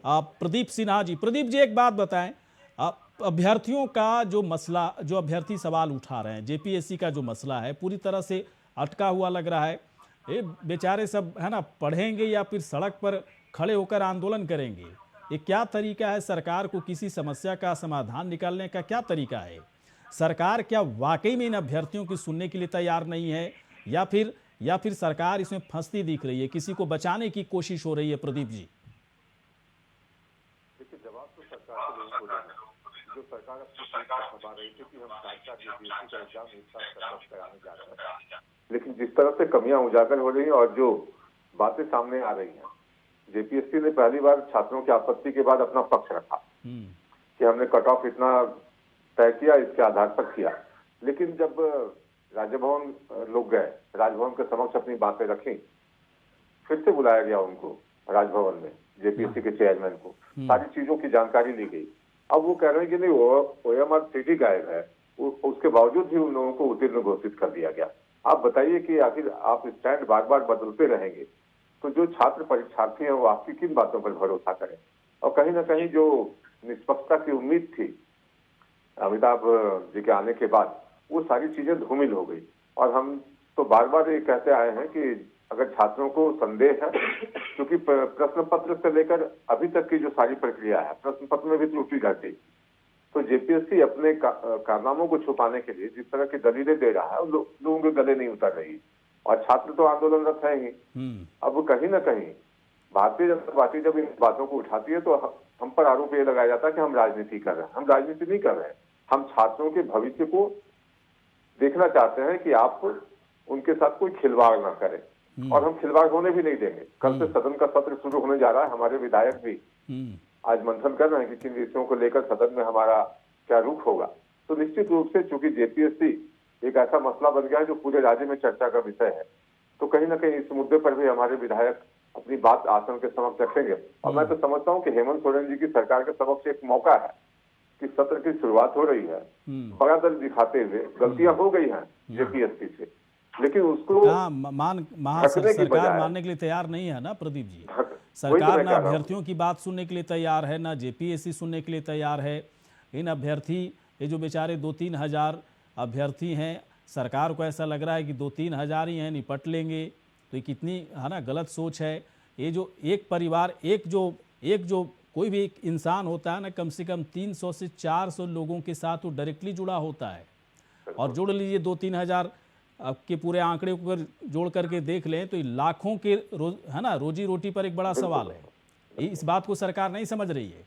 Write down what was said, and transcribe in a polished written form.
प्रदीप सिन्हा जी। प्रदीप जी, एक बात बताएं, अभ्यर्थियों का जो मसला, जो अभ्यर्थी सवाल उठा रहे हैं, जेपीएससी का जो मसला है पूरी तरह से अटका हुआ लग रहा है। ये बेचारे सब है ना, पढ़ेंगे या फिर सड़क पर खड़े होकर आंदोलन करेंगे? ये क्या तरीका है? सरकार को किसी समस्या का समाधान निकालने का क्या तरीका है? सरकार क्या वाकई में इन अभ्यर्थियों की सुनने के लिए तैयार नहीं है, या फिर सरकार इसमें फंसती दिख रही है, किसी को बचाने की कोशिश हो रही है? प्रदीप जी, देखिए, जवाब तो सरकार से नहीं बोला है। जो सरकार अपनी सीट पर दबा रही थी कि हम साक्षात यूपीएससी का एग्जाम एक साथ कंडक्ट कराने जा रहे हैं, लेकिन जिस तरह से कमियां उजागर हो रही हैं और जो बातें सामने आ रही हैं, जेपीएससी ने पहली बार छात्रों की आपत्ति के बाद अपना पक्ष रखा कि हमने कट ऑफ इतना तय किया, इसके आधार पर किया। लेकिन जब राजभवन लोग गए, राजभवन के समक्ष अपनी बातें रखी, फिर से बुलाया गया उनको राजभवन में, जेपीएससी के चेयरमैन को, सारी चीजों की जानकारी ली गई। अब वो कह रहे हैं कि नहीं, ओएमआर सीटी गायब है, उसके बावजूद भी उन लोगों को उत्तीर्ण घोषित कर दिया गया। आप बताइए कि आखिर आप स्टैंड बार बार बदलते रहेंगे तो जो छात्र परीक्षार्थी हैं वो आपकी किन बातों पर भरोसा करें? और कहीं ना कहीं जो निष्पक्षता की उम्मीद थी अमिताभ जी के आने के बाद, वो सारी चीजें धूमिल हो गई। और हम तो बार बार ये कहते आए हैं कि अगर छात्रों को संदेह है, क्योंकि प्रश्न पत्र से लेकर अभी तक की जो सारी प्रक्रिया है, प्रश्न पत्र में भी त्रुटि घटी, तो जेपीएससी अपने कारनामों को छुपाने के लिए जिस तरह की दलीलें दे रहा है, लोगों के गले नहीं उतर रही। और छात्र तो आंदोलनरत है ही। अब कहीं ना कहीं भारतीय जनता पार्टी जब इन बातों को उठाती है तो हम पर आरोप ये लगाया जाता है कि हम राजनीति कर रहे हैं। हम राजनीति नहीं कर रहे हैं, हम छात्रों के भविष्य को देखना चाहते हैं कि आप उनके साथ कोई खिलवाड़ ना करें, और हम खिलवाड़ होने भी नहीं देंगे। कल से सदन का सत्र शुरू होने जा रहा है, हमारे विधायक भी आज मंथन कर रहे हैं कि किन विषयों को लेकर सदन में हमारा क्या रुख होगा। तो निश्चित रूप से चूंकि जेपीएससी एक ऐसा मसला बन गया है जो पूरे राज्य में चर्चा का विषय है, तो कहीं ना कहीं इस मुद्दे पर भी हमारे विधायक अपनी बात आसन के समक्ष रखेंगे। और मैं तो समझता हूँ कि हेमंत सोरेन जी की सरकार के समक्ष एक मौका है कि सत्र की शुरुआत हो रही है, बड़ा दल दिखाते हुए, गलतियां हो गई हैं जेपीएससी से, लेकिन उसको सरकार मानने के लिए तैयार नहीं है ना प्रदीप जी। सरकार ना अभ्यर्थियों की बात सुनने के लिए तैयार है, ना जेपीएससी सुनने के लिए तैयार है। इन अभ्यर्थी, ये जो बेचारे 2-3 हजार अभ्यर्थी हैं, सरकार को ऐसा लग रहा है कि 2-3 हजार ही हैं, निपट लेंगे। तो ये कितनी है ना गलत सोच है। ये जो एक परिवार, एक जो कोई भी एक इंसान होता है ना, कम से कम 300 से 400 लोगों के साथ वो डायरेक्टली जुड़ा होता है। और जोड़ लीजिए 2-3 हजार के पूरे आंकड़े को अगर जोड़ करके देख लें तो लाखों के है ना रोजी रोटी पर एक बड़ा सवाल है। इस बात को सरकार नहीं समझ रही है।